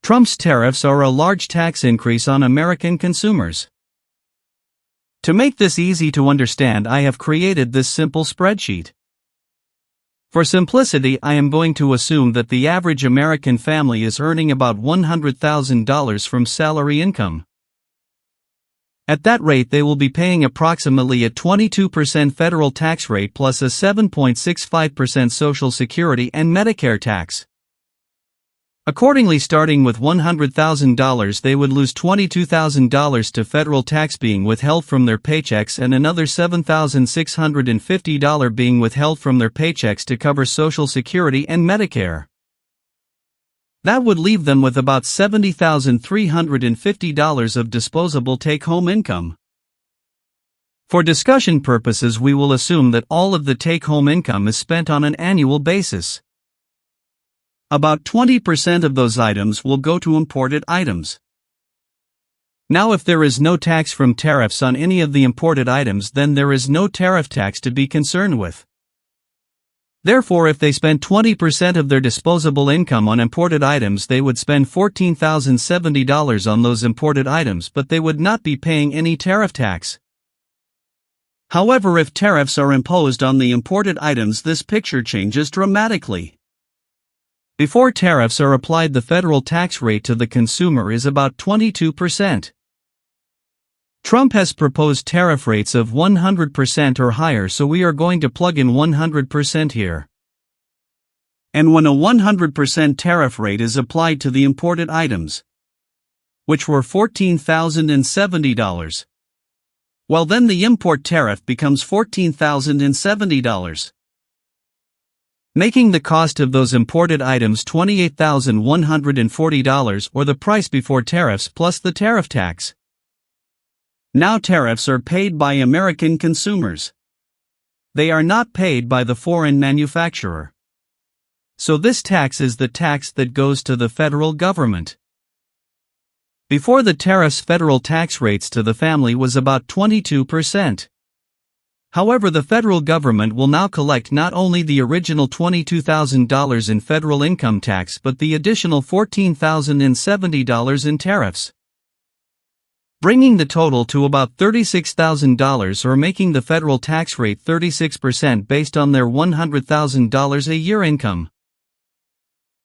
Trump's tariffs are a large tax increase on American consumers. To make this easy to understand, I have created this simple spreadsheet. For simplicity, I am going to assume that the average American family is earning about $100,000 from salary income. At that rate, they will be paying approximately a 22% federal tax rate plus a 7.65% Social Security and Medicare tax. Accordingly, starting with $100,000, they would lose $22,000 to federal tax being withheld from their paychecks and another $7,650 being withheld from their paychecks to cover Social Security and Medicare. That would leave them with about $70,350 of disposable take-home income. For discussion purposes, we will assume that all of the take-home income is spent on an annual basis. About 20% of those items will go to imported items. Now, if there is no tax from tariffs on any of the imported items, then there is no tariff tax to be concerned with. Therefore, if they spend 20% of their disposable income on imported items, they would spend $14,070 on those imported items, but they would not be paying any tariff tax. However, if tariffs are imposed on the imported items, this picture changes dramatically. Before tariffs are applied, the federal tax rate to the consumer is about 22%. Trump has proposed tariff rates of 100% or higher, so we are going to plug in 100% here. And when a 100% tariff rate is applied to the imported items, which were $14,070, well, then the import tariff becomes $14,070. Making the cost of those imported items $28,140, or the price before tariffs plus the tariff tax. Now tariffs are paid by American consumers. They are not paid by the foreign manufacturer. So this tax is the tax that goes to the federal government. Before the tariffs, federal tax rates to the family was about 22%. However, the federal government will now collect not only the original $22,000 in federal income tax but the additional $14,070 in tariffs, bringing the total to about $36,000, or making the federal tax rate 36% based on their $100,000 a year income.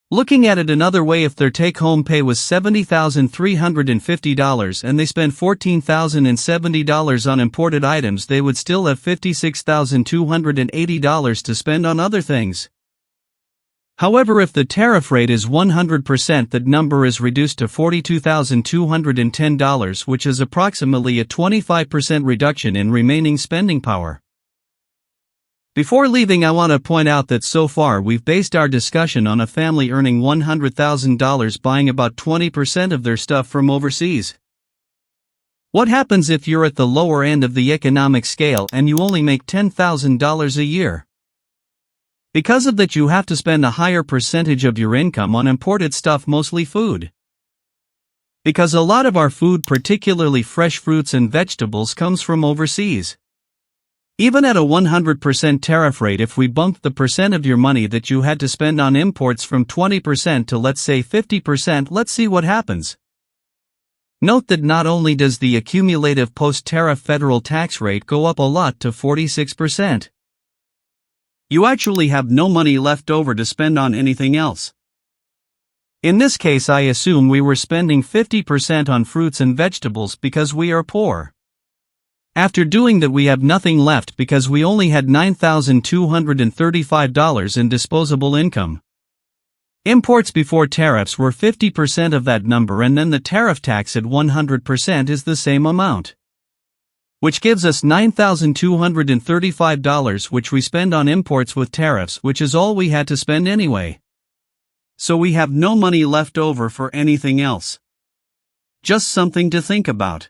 Looking at it another way, if their take-home pay was $70,350 and they spent $14,070 on imported items, they would still have $56,280 to spend on other things. However, if the tariff rate is 100%, that number is reduced to $42,210, which is approximately a 25% reduction in remaining spending power. Before leaving, I want to point out that so far we've based our discussion on a family earning $100,000 buying about 20% of their stuff from overseas. What happens if you're at the lower end of the economic scale and you only make $10,000 a year? Because of that, you have to spend a higher percentage of your income on imported stuff, mostly food. Because a lot of our food, particularly fresh fruits and vegetables, comes from overseas. Even at a 100% tariff rate, if we bumped the percent of your money that you had to spend on imports from 20% to, let's say, 50%, let's see what happens. Note that not only does the accumulative post-tariff federal tax rate go up a lot to 46%, you actually have no money left over to spend on anything else. In this case, I assume we were spending 50% on fruits and vegetables because we are poor. After doing that, we have nothing left because we only had $9,235 in disposable income. Imports before tariffs were 50% of that number, and then the tariff tax at 100% is the same amount, which gives us $9,235, which we spend on imports with tariffs, which is all we had to spend anyway. So we have no money left over for anything else. Just something to think about.